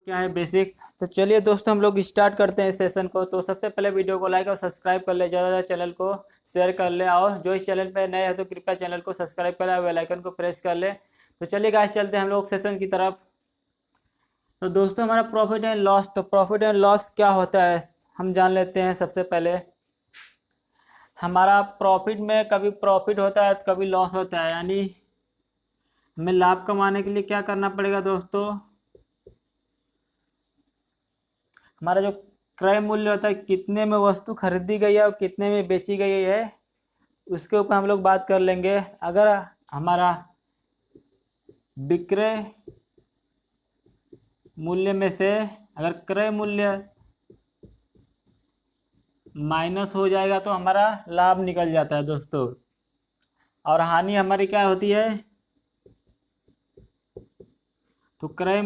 क्या है बेसिक। तो चलिए दोस्तों हम लोग स्टार्ट करते हैं इस सेशन को। तो सबसे पहले वीडियो को लाइक और सब्सक्राइब कर ले, ज़्यादा ज़्यादा चैनल को शेयर कर ले, और जो इस चैनल पे नए हैं तो कृपया चैनल को सब्सक्राइब कर ले, बेल आइकन को प्रेस कर ले। तो चलिए गाइस चलते हैं हम लोग सेशन की तरफ। तो दोस्तों हमारा प्रॉफिट एंड लॉस, तो प्रॉफिट एंड लॉस क्या होता है हम जान लेते हैं। सबसे पहले हमारा प्रॉफिट में कभी प्रॉफिट होता है तो कभी लॉस होता है, यानी हमें लाभ कमाने के लिए क्या करना पड़ेगा दोस्तों। हमारा जो क्रय मूल्य होता है, कितने में वस्तु खरीदी गई है और कितने में बेची गई है, उसके ऊपर हम लोग बात कर लेंगे। अगर हमारा विक्रय मूल्य में से अगर क्रय मूल्य माइनस हो जाएगा तो हमारा लाभ निकल जाता है दोस्तों, और हानि हमारी क्या होती है। तो क्रय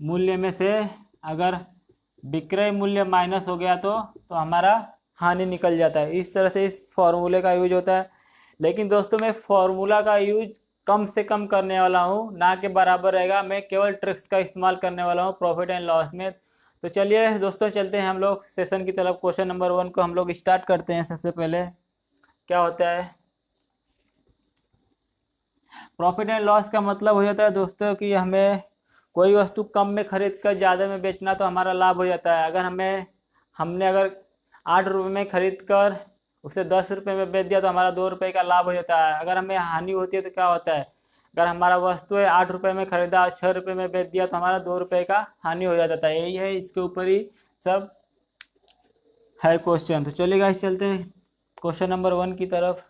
मूल्य में से अगर विक्रय मूल्य माइनस हो गया तो हमारा हानि निकल जाता है। इस तरह से इस फॉर्मूले का यूज होता है। लेकिन दोस्तों मैं फॉर्मूला का यूज कम से कम करने वाला हूँ, ना के बराबर रहेगा। मैं केवल ट्रिक्स का इस्तेमाल करने वाला हूँ प्रॉफिट एंड लॉस में। तो चलिए दोस्तों चलते हैं हम लोग सेशन की तरफ। क्वेश्चन नंबर 1 को हम लोग स्टार्ट करते हैं। सबसे पहले क्या होता है प्रॉफिट एंड लॉस का मतलब हो जाता है दोस्तों कि हमें कोई वस्तु कम में खरीद कर ज़्यादा में बेचना तो हमारा लाभ हो जाता है। अगर हमने अगर 8 रुपये में खरीद कर उसे 10 रुपये में बेच दिया तो हमारा 2 रुपये का लाभ हो जाता है। अगर हमें हानि होती है तो क्या होता है, अगर हमारा वस्तु है 8 रुपये में खरीदा और 6 रुपये में बेच दिया तो हमारा 2 रुपये का हानि हो जाता है। यही है, इसके ऊपर ही सब है क्वेश्चन। तो चलिए गाइस चलते हैं क्वेश्चन नंबर 1 की तरफ।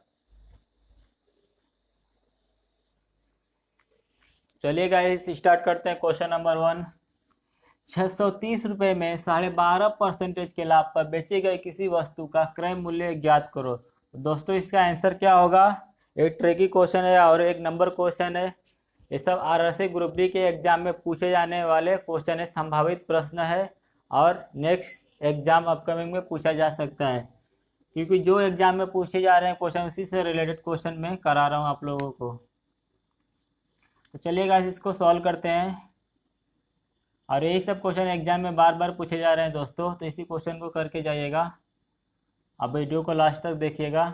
चलिए गाइस स्टार्ट करते हैं क्वेश्चन नंबर 1। 630 रुपये में 12.5% के लाभ पर बेची गई किसी वस्तु का क्रय मूल्य ज्ञात करो। तो दोस्तों इसका आंसर क्या होगा। एक ट्रिकी क्वेश्चन है और एक नंबर क्वेश्चन है। ये सब आरएससी ग्रुप डी के एग्जाम में पूछे जाने वाले क्वेश्चन है, संभावित प्रश्न है, और नेक्स्ट एग्जाम अपकमिंग में पूछा जा सकता है, क्योंकि जो एग्जाम में पूछे जा रहे हैं क्वेश्चन उसी से रिलेटेड क्वेश्चन में करा रहा हूँ आप लोगों को। तो चलिए गाइस इसको सॉल्व करते हैं, और यही सब क्वेश्चन एग्जाम में बार बार पूछे जा रहे हैं दोस्तों, तो इसी क्वेश्चन को करके जाइएगा। अब वीडियो को लास्ट तक देखिएगा।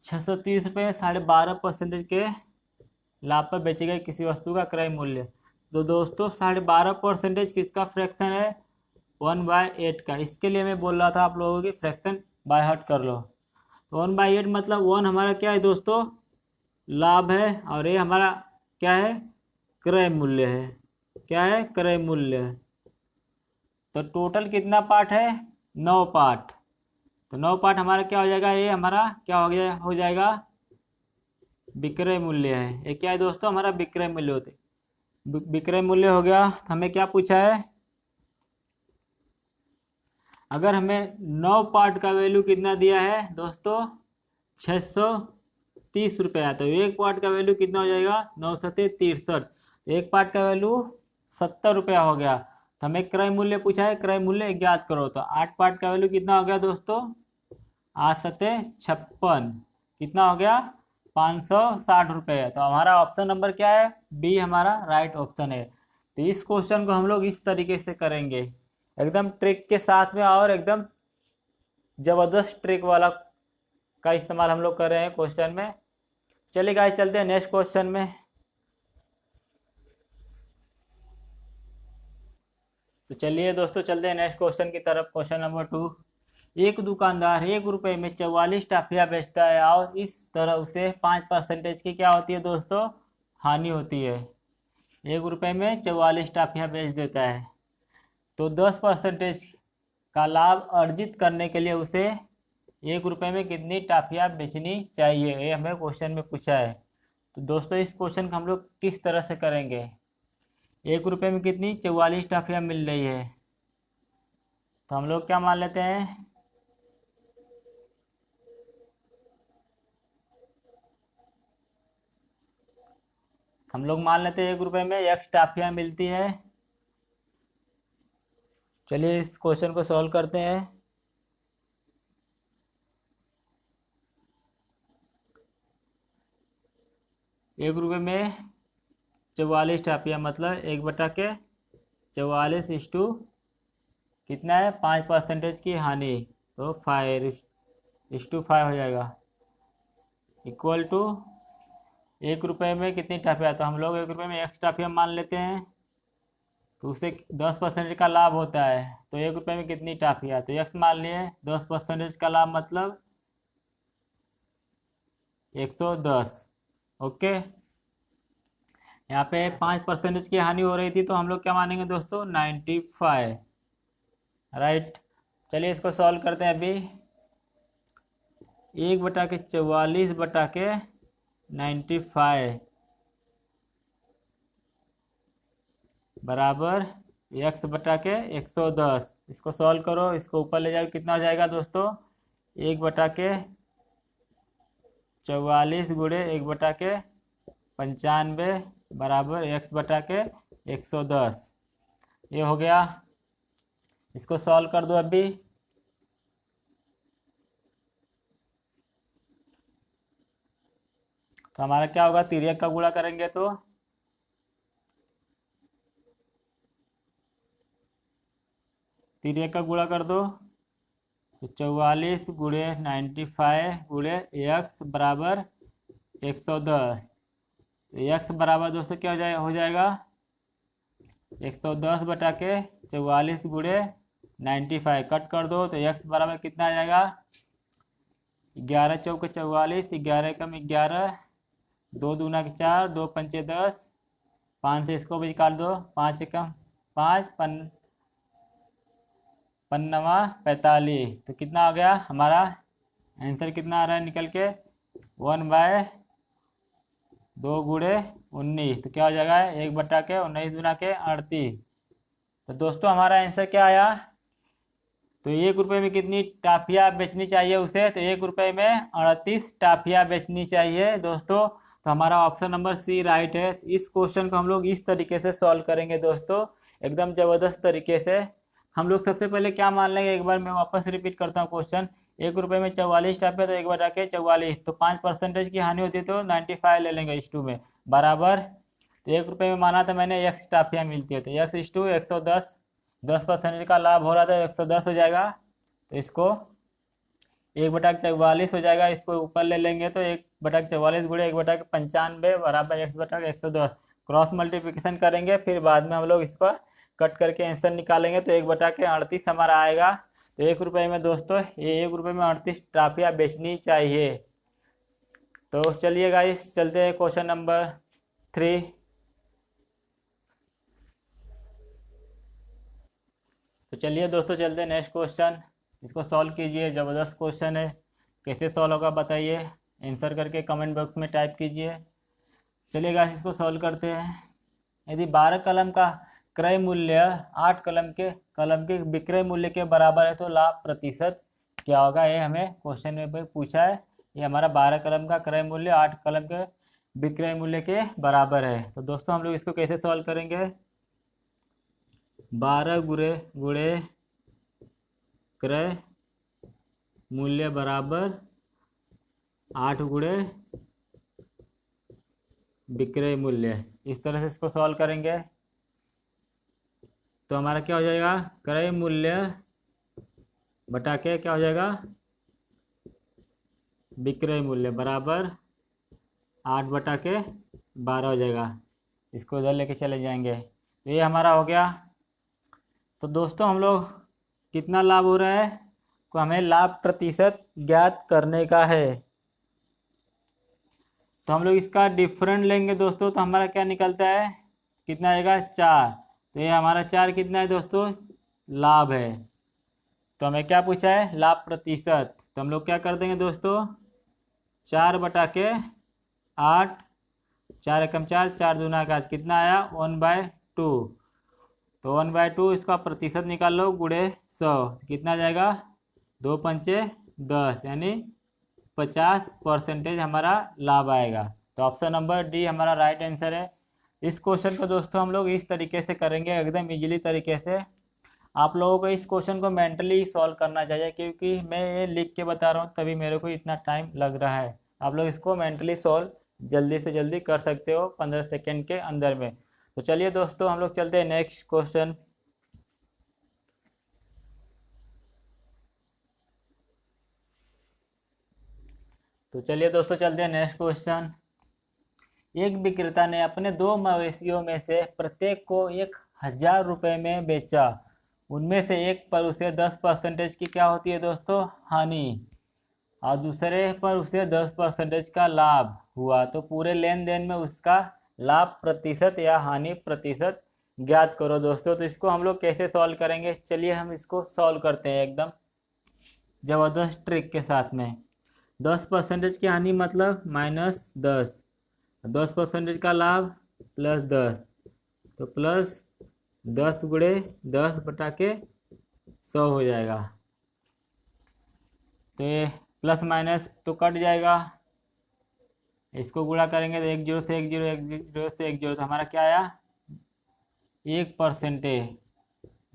630 रुपये में 12.5% के लाभ पर बेची गई किसी वस्तु का क्रय मूल्य। तो दोस्तों 12.5% किसका फ्रैक्शन है, 1/8 का। इसके लिए मैं बोल रहा था आप लोगों की फ्रैक्शन बाय हार्ट कर लो। तो 1/8 मतलब 1 हमारा क्या है दोस्तों, लाभ है, और ये हमारा क्या है, क्रय मूल्य है। क्या है, क्रय मूल्य। तो टोटल कितना पार्ट है, 9 पार्ट। तो 9 पार्ट हमारा क्या हो जाएगा, ये हमारा क्या हो जाएगा, विक्रय मूल्य है। ये क्या है दोस्तों, हमारा विक्रय मूल्य होते। विक्रय मूल्य हो गया। तो हमें क्या पूछा है, अगर हमें 9 पार्ट का वैल्यू कितना दिया है दोस्तों, 630 रुपये है, तो एक पार्ट का वैल्यू कितना हो जाएगा, 963। एक पार्ट का वैल्यू 70 रुपया हो गया। तो हमें क्रय मूल्य पूछा है, क्रय मूल्य ज्ञात करो। तो 8 पार्ट का वैल्यू कितना हो गया दोस्तों, 8×7=56। कितना हो गया, 560 रुपये। तो हमारा ऑप्शन नंबर क्या है, बी हमारा राइट ऑप्शन है। तो इस क्वेश्चन को हम लोग इस तरीके से करेंगे, एकदम ट्रिक के साथ में, और एकदम ज़बरदस्त ट्रिक वाला का इस्तेमाल हम लोग कर रहे हैं क्वेश्चन में। चलिए गाइस चलते हैं नेक्स्ट क्वेश्चन में। तो चलिए दोस्तों चलते हैं नेक्स्ट क्वेश्चन की तरफ। Question number 2। एक दुकानदार 1 रुपये में 44 टाफियाँ बेचता है, और इस तरह उसे 5% की क्या होती है दोस्तों, हानि होती है। 1 रुपये में 44 टाफियाँ बेच देता है, तो 10% का लाभ अर्जित करने के लिए उसे 1 रुपये में कितनी टाफियाँ बेचनी चाहिए, ये हमें क्वेश्चन में पूछा है। तो दोस्तों इस क्वेश्चन को हम लोग किस तरह से करेंगे। 1 रुपये में कितनी 44 टाफियाँ मिल रही है, तो हम लोग क्या मान लेते हैं, हम लोग मान लेते हैं 1 रुपये में x टाफियाँ मिलती है। चलिए इस क्वेश्चन को सॉल्व करते हैं। 1 रुपये में 44 टाफिया, मतलब 1/44 कितना है, 5% की हानि, तो 5:5 हो जाएगा, इक्वल टू 1 रुपये में कितनी टाफिया, तो हम लोग 1 रुपये में x टाफिया मान लेते हैं, तो उसे 10% का लाभ होता है, तो 1 रुपये में कितनी टाफिया, तो x मान लिए 10% का लाभ मतलब 110। ओके, यहाँ पे 5% की हानि हो रही थी, तो हम लोग क्या मानेंगे दोस्तों, 95, राइट। चलिए इसको सॉल्व करते हैं अभी। 1/44/95 बराबर x/110। इसको सॉल्व करो, इसको ऊपर ले जाओ, कितना हो जाएगा दोस्तों, 1/44 गुणे 1/95 बराबर x/110। ये हो गया, इसको सॉल्व कर दो अभी। तो हमारा क्या होगा, तिर्यक का गुणा करेंगे तो तिर्यक का गुणा कर दो, तो 44 गुणे 95 गुणे x बराबर 110। तो x बराबर दोस्तों क्या हो जाएगा 110/44 गुणे 95, कट कर दो, तो x बराबर कितना आ जाएगा, 11 चौके 44, 11 कम 11, 2 दूना 4, 2 पंचे 10, 5 से इसको भी निकाल दो, 5 कम 5, पन्नवा 45, तो कितना आ गया हमारा आंसर, कितना आ रहा है निकल के 1/2 गुणे 19, तो क्या हो जाएगा 1/19 दूना के 38। तो दोस्तों हमारा आंसर क्या आया, तो 1 रुपये में कितनी टाफिया बेचनी चाहिए उसे, तो 1 रुपये में 38 टाफिया बेचनी चाहिए दोस्तों। तो हमारा ऑप्शन नंबर सी राइट है। इस क्वेश्चन को हम लोग इस तरीके से सॉल्व करेंगे दोस्तों, एकदम ज़बरदस्त तरीके से। हम लोग सबसे पहले क्या मान लेंगे, एक बार मैं वापस रिपीट करता हूँ क्वेश्चन। 1 रुपये में 44 टाफिया, तो 1/44, तो 5% की हानि होती है, तो 95 ले लेंगे इस टू में बराबर, तो 1 रुपये में माना था मैंने x टाफिया मिलती है, तो x इस टू 110, 10% का लाभ हो रहा था, 110 हो जाएगा, तो इसको 1/44 हो जाएगा, इसको ऊपर ले लेंगे, तो 1/44 गुणे 1/95 बराबर x/110, क्रॉस मल्टीप्लिकेशन करेंगे, फिर बाद में हम लोग इसको कट करके आंसर निकालेंगे, तो 1/38 हमारा आएगा। तो 1 रुपये में दोस्तों, ये 1 रुपये में 38 टाफिया बेचनी चाहिए। तो चलिए गाइस, चलते हैं क्वेश्चन नंबर 3। तो चलिए दोस्तों चलते हैं नेक्स्ट क्वेश्चन, इसको सॉल्व कीजिए, ज़बरदस्त क्वेश्चन है। कैसे सॉल्व होगा बताइए, आंसर करके कमेंट बॉक्स में टाइप कीजिए। चलिए गाइस इसको सॉल्व करते हैं। यदि 12 कलम का क्रय मूल्य 8 कलम के विक्रय मूल्य के बराबर है, तो लाभ प्रतिशत क्या होगा, ये हमें क्वेश्चन में पूछा है। ये हमारा 12 कलम का क्रय मूल्य 8 कलम के विक्रय मूल्य के बराबर है। तो दोस्तों हम लोग इसको कैसे सॉल्व करेंगे, 12 गुणे क्रय मूल्य बराबर 8 गुणे विक्रय मूल्य, इस तरह से इसको सॉल्व करेंगे। तो हमारा क्या हो जाएगा, क्रय मूल्य बटा के क्या हो जाएगा, विक्रय मूल्य बराबर 8/12 हो जाएगा। इसको इधर लेके चले जाएंगे, तो ये हमारा हो गया। तो दोस्तों हम लोग कितना लाभ हो रहा है, तो हमें लाभ प्रतिशत ज्ञात करने का है। तो हम लोग इसका डिफरेंट लेंगे दोस्तों, तो हमारा क्या निकलता है, कितना आएगा 4। तो ये हमारा 4 कितना है दोस्तों, लाभ है। तो हमें क्या पूछा है, लाभ प्रतिशत। तो हम लोग क्या कर देंगे दोस्तों, 4/8, 4 एकम 4, 4 दूना का कितना आया 1/2। तो 1/2 इसका प्रतिशत निकाल लो, गुणे 100 कितना जाएगा, 2 पंचे 10, यानी 50% हमारा लाभ आएगा। तो ऑप्शन नंबर डी हमारा राइट आंसर है। इस क्वेश्चन को दोस्तों हम लोग इस तरीके से करेंगे, एकदम इजीली तरीके से। आप लोगों को इस क्वेश्चन को मेंटली सॉल्व करना चाहिए, क्योंकि मैं ये लिख के बता रहा हूँ तभी मेरे को इतना टाइम लग रहा है। आप लोग इसको मेंटली सॉल्व जल्दी से जल्दी कर सकते हो 15 सेकेंड के अंदर में। तो चलिए दोस्तों हम लोग चलते हैं नेक्स्ट क्वेश्चन। तो चलिए दोस्तों चलते हैं नेक्स्ट क्वेश्चन। एक विक्रेता ने अपने 2 मवेशियों में से प्रत्येक को 1,000 रुपये में बेचा। उनमें से एक पर उसे 10% की क्या होती है दोस्तों, हानि, और दूसरे पर उसे 10% का लाभ हुआ। तो पूरे लेन देन में उसका लाभ प्रतिशत या हानि प्रतिशत ज्ञात करो दोस्तों। तो इसको हम लोग कैसे सॉल्व करेंगे, चलिए हम इसको सॉल्व करते हैं एकदम ज़बरदस्त ट्रिक के साथ में। 10% की हानि मतलब -10, 10% का लाभ +10, तो +10 गुणे 10/100 हो जाएगा। तो ये प्लस माइनस तो कट जाएगा, इसको गुणा करेंगे तो 1 0 से 1 0, 1 0 से 1 0, तो हमारा क्या आया 1%।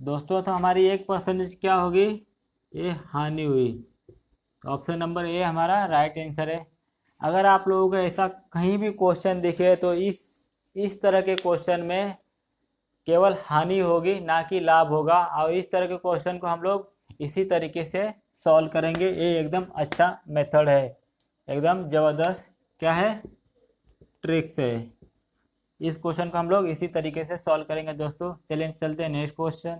दोस्तों तो हमारी 1% क्या होगी, ये हानि हुई। तो ऑप्शन नंबर ए हमारा राइट आंसर है। अगर आप लोगों को ऐसा कहीं भी क्वेश्चन दिखे तो इस तरह के क्वेश्चन में केवल हानि होगी ना कि लाभ होगा, और इस तरह के क्वेश्चन को हम लोग इसी तरीके से सॉल्व करेंगे। ये एकदम अच्छा मेथड है, एकदम ज़बरदस्त क्या है ट्रिक्स है। इस क्वेश्चन को हम लोग इसी तरीके से सॉल्व करेंगे दोस्तों। चलिए चलते हैं नेक्स्ट क्वेश्चन।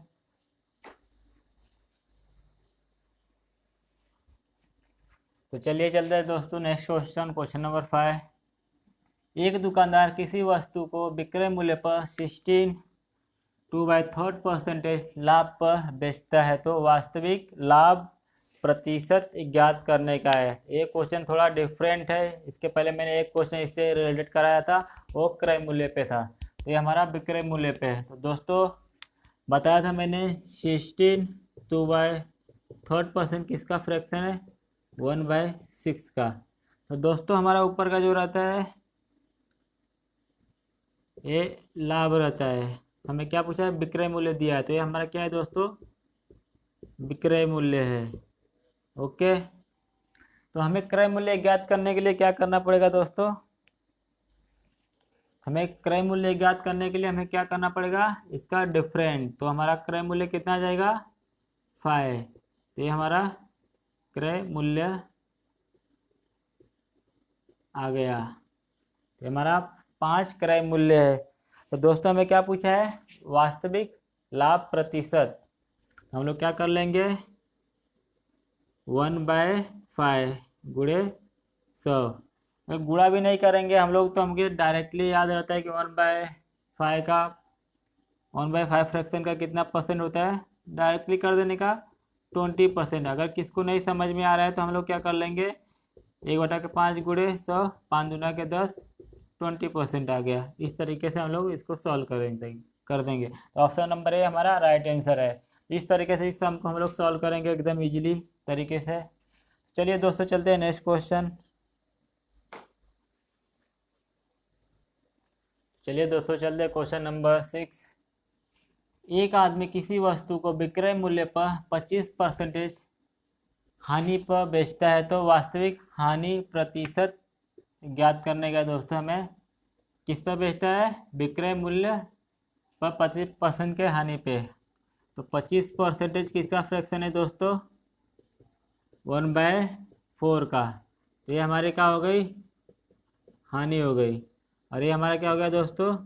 तो चलिए चलते हैं दोस्तों नेक्स्ट क्वेश्चन, क्वेश्चन नंबर 5। एक दुकानदार किसी वस्तु को विक्रय मूल्य पर 16/3% लाभ पर बेचता है, तो वास्तविक लाभ प्रतिशत ज्ञात करने का है। ये क्वेश्चन थोड़ा डिफरेंट है, इसके पहले मैंने एक क्वेश्चन इससे रिलेटेड कराया था, वो क्रय मूल्य पे था, तो ये हमारा विक्रय मूल्य पे है। तो दोस्तों बताया था मैंने 16/3% किसका फ्रैक्शन है, 1/6 का। तो दोस्तों हमारा ऊपर का जो रहता है ये लाभ रहता है, हमें क्या पूछा है विक्रय मूल्य दिया है, तो ये हमारा क्या है दोस्तों विक्रय मूल्य है। ओके, तो हमें क्रय मूल्य ज्ञात करने के लिए क्या करना पड़ेगा दोस्तों, हमें क्रय मूल्य ज्ञात करने के लिए हमें क्या करना पड़ेगा, इसका डिफरेंट। तो हमारा क्रय मूल्य कितना आ जाएगा 5, तो ये हमारा क्रय मूल्य आ गया। तो हमारा 5 क्रय मूल्य है। तो दोस्तों हमें क्या पूछा है वास्तविक लाभ प्रतिशत, हम लोग क्या कर लेंगे 1/5 गुणे 100। गुणा भी नहीं करेंगे हम लोग, तो हमको डायरेक्टली याद रहता है कि 1/5 फ्रैक्शन का कितना परसेंट होता है, डायरेक्टली कर देने का 20%। अगर किसको नहीं समझ में आ रहा है तो हम लोग क्या कर लेंगे 1/5 गुणे 100, 5 दूना के 10, 20% आ गया। इस तरीके से हम लोग इसको सॉल्व कर देंगे। तो ऑप्शन नंबर ए हमारा राइट आंसर है। इस तरीके से इस सम को हम लोग सॉल्व करेंगे एकदम इजीली तरीके से। चलिए दोस्तों चलते हैं नेक्स्ट क्वेश्चन। चलिए दोस्तों चलते हैं क्वेश्चन नंबर 6। एक आदमी किसी वस्तु को विक्रय मूल्य पर 25% हानि पर बेचता है, तो वास्तविक हानि प्रतिशत ज्ञात करने का दोस्तों हमें किस पर बेचता है विक्रय मूल्य पर 25% के हानि पे। तो 25% किसका फ्रैक्शन है दोस्तों 1/4 का, तो ये हमारे क्या हो गई हानि हो गई, और ये हमारा क्या हो गया दोस्तों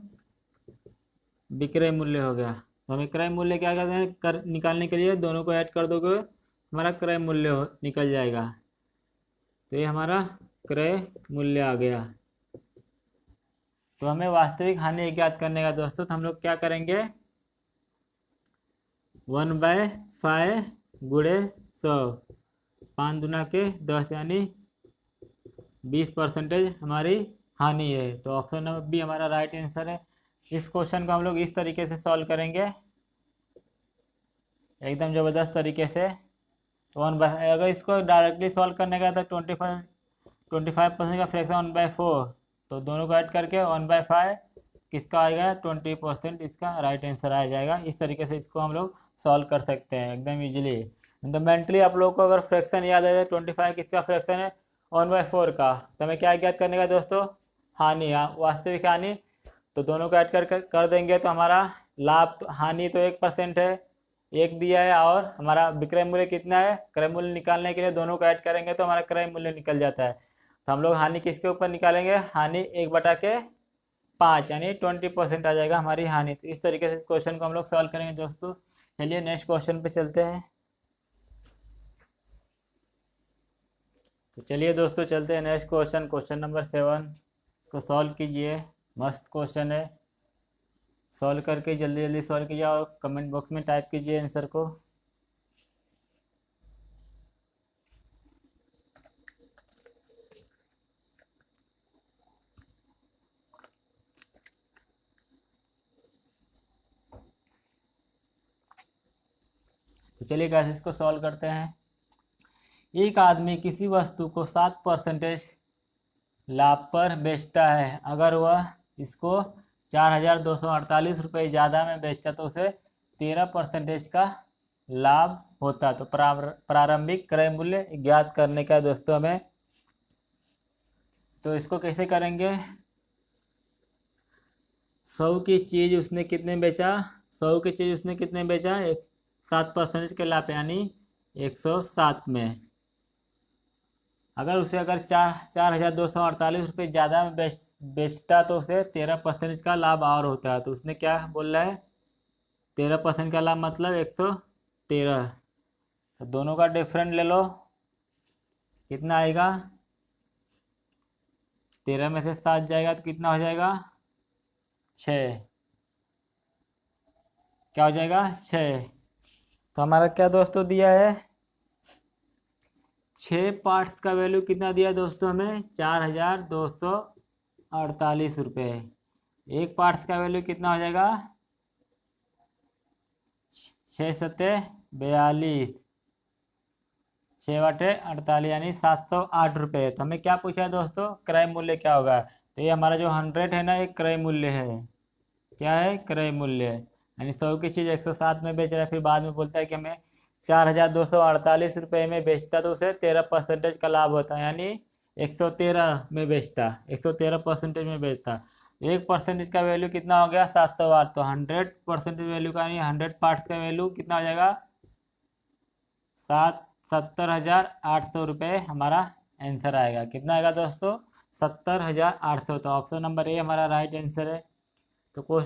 विक्रय मूल्य हो गया। तो हमें क्रय मूल्य क्या करते हैं निकालने के लिए दोनों को ऐड कर दोगे हमारा क्रय मूल्य निकल जाएगा। तो ये हमारा क्रय मूल्य आ गया। तो हमें वास्तविक हानि ज्ञात करने का दोस्तों, तो हम लोग क्या करेंगे 1/5 गुणे 100, 5 दूना के 10 यानी 20% हमारी हानि है। तो ऑप्शन नंबर बी हमारा राइट आंसर है। इस क्वेश्चन को हम लोग इस तरीके से सॉल्व करेंगे एकदम ज़बरदस्त तरीके से। अगर इसको डायरेक्टली सॉल्व करने का तो 25% का फ्रैक्शन 1/4, तो दोनों को ऐड करके 1/5 किसका आएगा 20%, इसका राइट आंसर आ जाएगा। इस तरीके से इसको हम लोग सॉल्व कर सकते हैं एकदम इजीली। तो मेंटली आप लोगों को अगर फ्रैक्शन याद आ जाए 25 किसका फ्रैक्शन है 1/4 का, तो हमें क्या ज्ञात करने का दोस्तों हानि, वास्तविक हानि, तो दोनों को ऐड कर देंगे तो हमारा लाभ तो हानि तो 1% है, 1 दिया है, और हमारा विक्रय मूल्य कितना है, क्रय मूल्य निकालने के लिए दोनों को ऐड करेंगे तो हमारा क्रय मूल्य निकल जाता है। तो हम लोग हानि किसके ऊपर निकालेंगे, हानि 1/5 यानी 20% आ जाएगा हमारी हानि। तो इस तरीके से क्वेश्चन को हम लोग सॉल्व करेंगे दोस्तों। चलिए नेक्स्ट क्वेश्चन पे चलते हैं। तो चलिए दोस्तों चलते हैं नेक्स्ट क्वेश्चन, क्वेश्चन नंबर 7। इसको सॉल्व कीजिए, मस्त क्वेश्चन है, सॉल्व करके जल्दी जल्दी सॉल्व कीजिए और कमेंट बॉक्स में टाइप कीजिए आंसर को। तो चलिए गाइस इसको सॉल्व करते हैं। एक आदमी किसी वस्तु को 7% लाभ पर बेचता है, अगर वह इसको 4,248 रुपये ज़्यादा में बेचता तो उसे 13% का लाभ होता। तो प्रारंभिक क्रय मूल्य ज्ञात करने का दोस्तों हमें। तो इसको कैसे करेंगे, 100 की चीज़ उसने कितने बेचा, 100 की चीज़ उसने कितने बेचा, 7% के लाभ यानी 107 में। अगर उसे 4,248 रुपये ज़्यादा में बेचता तो उसे 13% का लाभ और होता है। तो उसने क्या बोल रहा है, 13% का लाभ मतलब 113। तो दोनों का डिफरेंट ले लो, कितना आएगा, 13 में से 7 जाएगा तो कितना हो जाएगा, 6। क्या हो जाएगा, 6। तो हमारा क्या दोस्तों दिया है, 6 पार्ट्स का वैल्यू कितना दिया दोस्तों हमें, 4,248 रुपये। एक पार्ट्स का वैल्यू कितना हो जाएगा, 6 सत्ते 42, 6/48 यानी 708 रुपये। तो हमें क्या पूछा है दोस्तों, क्रय मूल्य क्या होगा। तो ये हमारा जो 100 है ना, एक क्रय मूल्य है। क्या है, क्रय मूल्य, यानी 100 की चीज़ 107 में बेच रहा है, फिर बाद में बोलता है कि हमें 4,248 रुपये में बेचता तो उसे 13% का लाभ होता है, यानी 113 में बेचता, 113% में बेचता। 1% का वैल्यू कितना हो गया, 708। तो 100% वैल्यू का, यानी 100 पार्ट्स का वैल्यू कितना हो जाएगा, 70,800 रुपये हमारा आंसर आएगा। कितना आएगा दोस्तों, 70,800। तो ऑप्शन नंबर ए हमारा राइट आंसर है। तो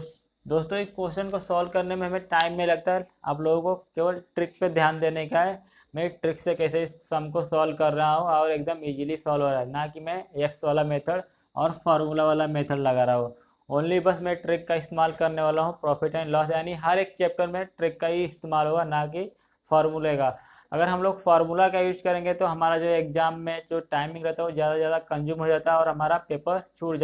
दोस्तों इस क्वेश्चन को सॉल्व करने में हमें टाइम नहीं लगता है, आप लोगों को केवल ट्रिक पे ध्यान देने का है। मैं ट्रिक से कैसे इस सम को सॉल्व कर रहा हूँ और एकदम इजीली सॉल्व हो रहा है, ना कि मैं एक्स वाला मेथड और फार्मूला वाला मेथड लगा रहा हूँ। ओनली बस मैं ट्रिक का इस्तेमाल करने वाला हूँ, प्रॉफिट एंड लॉस, यानी हर एक चैप्टर में ट्रिक का ही इस्तेमाल होगा, ना कि फार्मूले का। अगर हम लोग फार्मूला का यूज करेंगे तो हमारा जो एग्जाम में जो टाइमिंग रहता है वो ज़्यादा से ज़्यादा कंज्यूम हो जाता है और हमारा पेपर छूट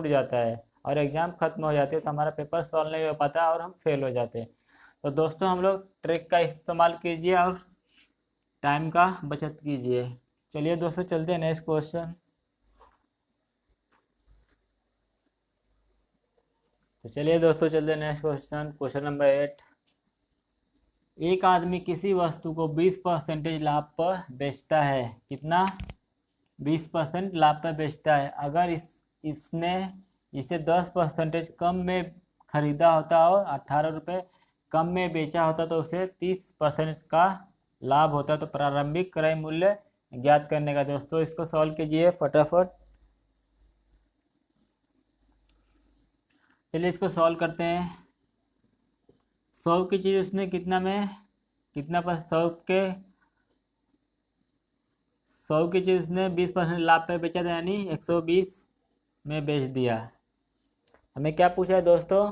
जाता है और एग्ज़ाम खत्म हो जाती है, तो हमारा पेपर सॉल्व नहीं हो पाता और हम फेल हो जाते हैं। तो दोस्तों हम लोग ट्रिक का इस्तेमाल कीजिए और टाइम का बचत कीजिए। चलिए दोस्तों चलते हैं नेक्स्ट क्वेश्चन। तो चलिए दोस्तों चलते हैं नेक्स्ट क्वेश्चन, क्वेश्चन नंबर 8। एक आदमी किसी वस्तु को 20% लाभ पर बेचता है, कितना, 20% लाभ पर बेचता है। अगर इसने इसे 10% कम में खरीदा होता और 18 रुपये कम में बेचा होता तो उसे 30% का लाभ होता। तो प्रारंभिक क्रय मूल्य ज्ञात करने का। दोस्तों इसको सॉल्व कीजिए फटाफट। चलिए इसको सॉल्व करते हैं। 100 की चीज़ उसने कितना में, कितना पर 100 की चीज़ उसने 20% लाभ पे बेचा था, यानी 120 में बेच दिया। हमें क्या पूछा है दोस्तों,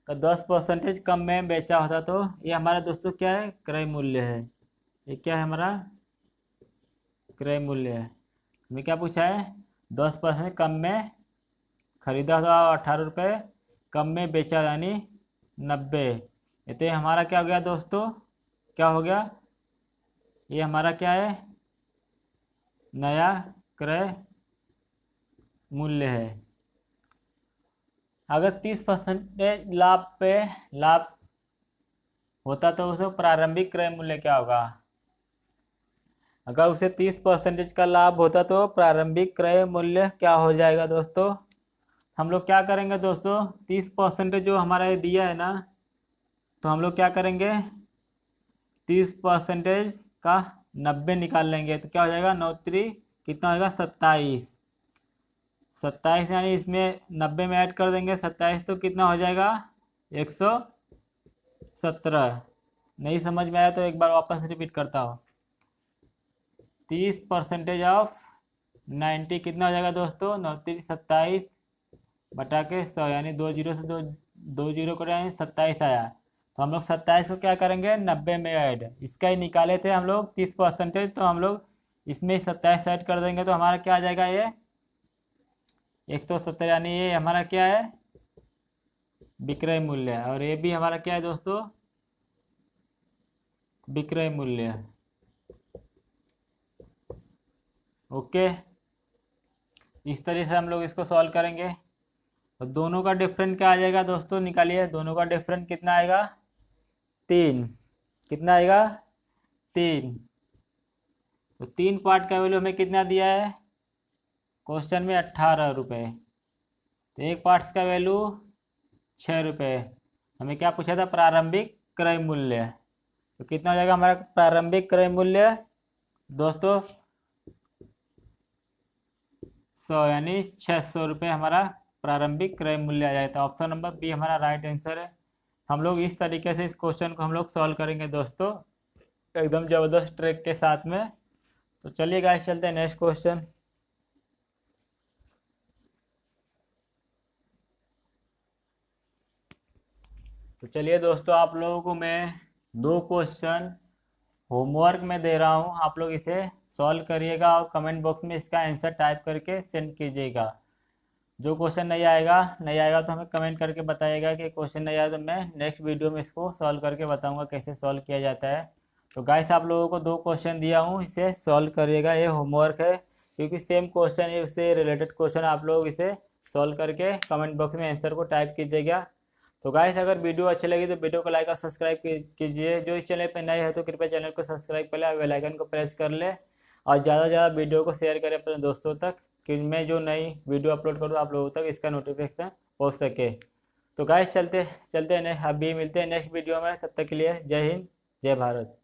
तो 10% कम में बेचा होता तो ये हमारा दोस्तों क्या है, क्रय मूल्य है। ये क्या है, हमारा क्रय मूल्य है। हमें क्या पूछा है, 10% कम में खरीदा था 18 रुपये, कम में बेचा यानी 90। ये तो हमारा क्या हो गया दोस्तों, क्या हो गया, ये हमारा क्या है, नया क्रय मूल्य है। अगर 30% लाभ होता तो उसे प्रारंभिक क्रय मूल्य क्या होगा। अगर उसे 30% का लाभ होता तो प्रारंभिक क्रय मूल्य क्या हो जाएगा दोस्तों, हम लोग क्या करेंगे दोस्तों, 30% जो हमारा ये दिया है ना, तो हम लोग क्या करेंगे, 30% का 90 निकाल लेंगे, तो क्या हो जाएगा, 9 कितना होगा, 27। 27 यानी इसमें 90 में ऐड कर देंगे 27, तो कितना हो जाएगा, 117। नहीं समझ में आया तो एक बार वापस रिपीट करता हूँ। 30% ऑफ 90 कितना हो जाएगा दोस्तों, 9×3 = 27 बटा के 100, यानी 2 जीरो से 2 जीरो को 27 आया। तो हम लोग 27 को क्या करेंगे, 90 में ऐड, इसका ही निकाले थे हम लोग 30%, तो हम लोग इसमें 27 ऐड कर देंगे, तो हमारा क्या आ जाएगा, ये 170, यानी ये हमारा क्या है, विक्रय मूल्य है। और ये भी हमारा क्या है दोस्तों, विक्रय मूल्य। ओके, इस तरीके से हम लोग इसको सॉल्व करेंगे। और दोनों का डिफरेंट क्या आ जाएगा दोस्तों, निकालिए, दोनों का डिफरेंट कितना आएगा, 3। कितना आएगा, 3। तो 3 पार्ट का वैल्यू हमें कितना दिया है क्वेश्चन में, 18 रुपये। तो एक पार्ट्स का वैल्यू 6 रुपये। हमें क्या पूछा था, प्रारंभिक क्रय मूल्य। तो कितना हो जाएगा हमारा प्रारंभिक क्रय मूल्य दोस्तों, 100, यानी 600 रुपये हमारा प्रारंभिक क्रय मूल्य आ जाता है। ऑप्शन नंबर बी हमारा राइट आंसर है। हम लोग इस तरीके से इस क्वेश्चन को हम लोग सॉल्व करेंगे दोस्तों, एकदम ज़बरदस्त ट्रिक के साथ में। तो चलिए गाइस, चलते हैं नेक्स्ट क्वेश्चन। तो चलिए दोस्तों, आप लोगों को मैं 2 क्वेश्चन होमवर्क में दे रहा हूँ, आप लोग इसे सॉल्व करिएगा और कमेंट बॉक्स में इसका आंसर टाइप करके सेंड कीजिएगा। जो क्वेश्चन नहीं आएगा तो हमें कमेंट करके बताइएगा कि क्वेश्चन नहीं आया, तो मैं नेक्स्ट वीडियो में इसको सॉल्व करके बताऊंगा कैसे सॉल्व किया जाता है। तो गाइस, आप लोगों को 2 क्वेश्चन दिया हूँ, इसे सॉल्व करिएगा। ये होमवर्क है, क्योंकि सेम क्वेश्चन है, उससे रिलेटेड क्वेश्चन, आप लोग इसे सॉल्व करके कमेंट बॉक्स में आंसर को टाइप कीजिएगा। तो गाइस, अगर वीडियो अच्छी लगी तो वीडियो को लाइक और सब्सक्राइब कीजिए। जो इस चैनल पर नए हैं तो कृपया चैनल को सब्सक्राइब कर ले और बेल आइकन को प्रेस कर ले, और ज़्यादा से ज़्यादा वीडियो को शेयर करें अपने दोस्तों तक, कि मैं जो नई वीडियो अपलोड करूँ आप लोगों तक इसका नोटिफिकेशन पहुँच सके। तो गाइस, चलते चलते अभी मिलते हैं नेक्स्ट वीडियो में। तब तक के लिए जय हिंद, जय भारत।